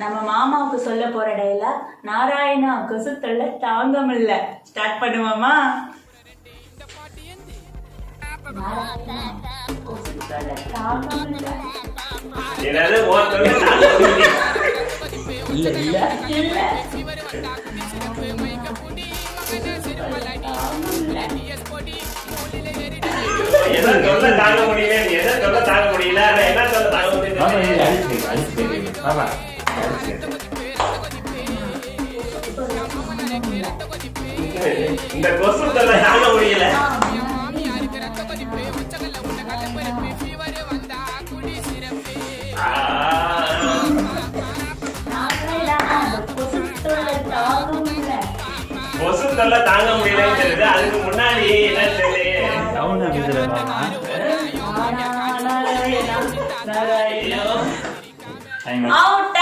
நம்ம மாமாவுக்கு சொல்ல போற டைலாக், நாராயணா கொசு தொல்லை தாங்க முடியல. ஸ்டார்ட் பண்ணுவோமா? கொசு தொல்லை தாங்க முடியல. இல்ல இல்ல இல்ல எதை சொல்ல தாங்க முடியல, எதை சொல்ல தாங்க முடியல, என்ன சொல்ல தாங்க முடியல. இந்த கொசு தொல்லை தாங்க முடியல. கொசு தொல்லை தாங்க முடியலன்னு தெரியுது. அதுக்கு முன்னாடி என்ன தெரியுது?